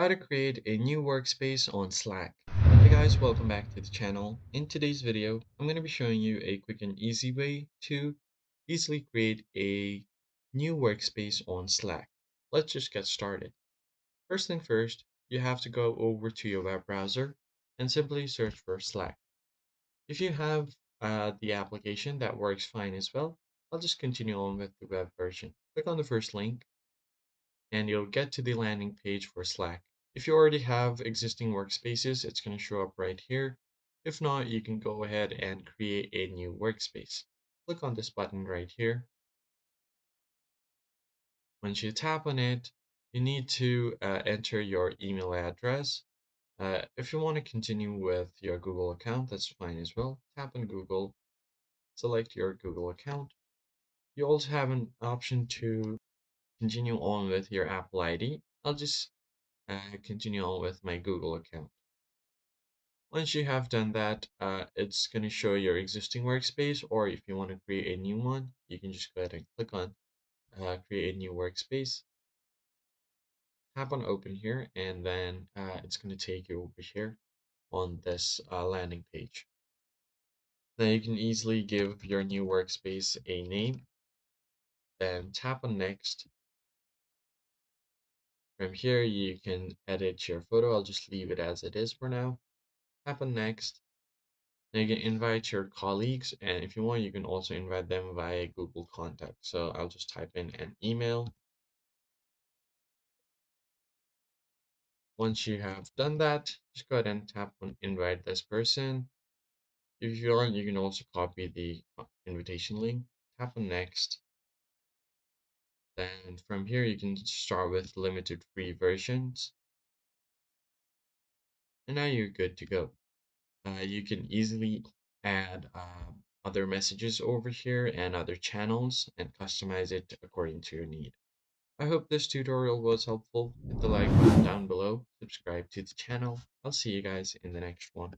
How to create a new workspace on Slack. Hey guys, welcome back to the channel. In today's video, I'm going to be showing you a quick and easy way to easily create a new workspace on Slack. Let's just get started. First thing first, you have to go over to your web browser and simply search for Slack. If you have the application, that works fine as well. I'll just continue on with the web version. Click on the first link and you'll get to the landing page for Slack. If you already have existing workspaces, it's going to show up right here. If not, you can go ahead and create a new workspace. Click on this button right here. Once you tap on it, you need to enter your email address. If you want to continue with your Google account, that's fine as well. Tap on Google, select your Google account. You also have an option to continue on with your Apple ID. I'll just continue on with my Google account. Once you have done that, it's going to show your existing workspace, or if you want to create a new one, you can just go ahead and click on create a new workspace. Tap on open here, and then it's going to take you over here on this landing page. Now you can easily give your new workspace a name, then tap on next. From here, you can edit your photo. I'll just leave it as it is for now. Tap on next. Now you can invite your colleagues, and if you want, you can also invite them via Google Contact. So I'll just type in an email. Once you have done that, just go ahead and tap on invite this person. If you want, you can also copy the invitation link. Tap on next. Then from here, you can start with limited free versions. And now you're good to go. You can easily add other messages over here and other channels and customize it according to your need. I hope this tutorial was helpful. Hit the like button down below, subscribe to the channel. I'll see you guys in the next one.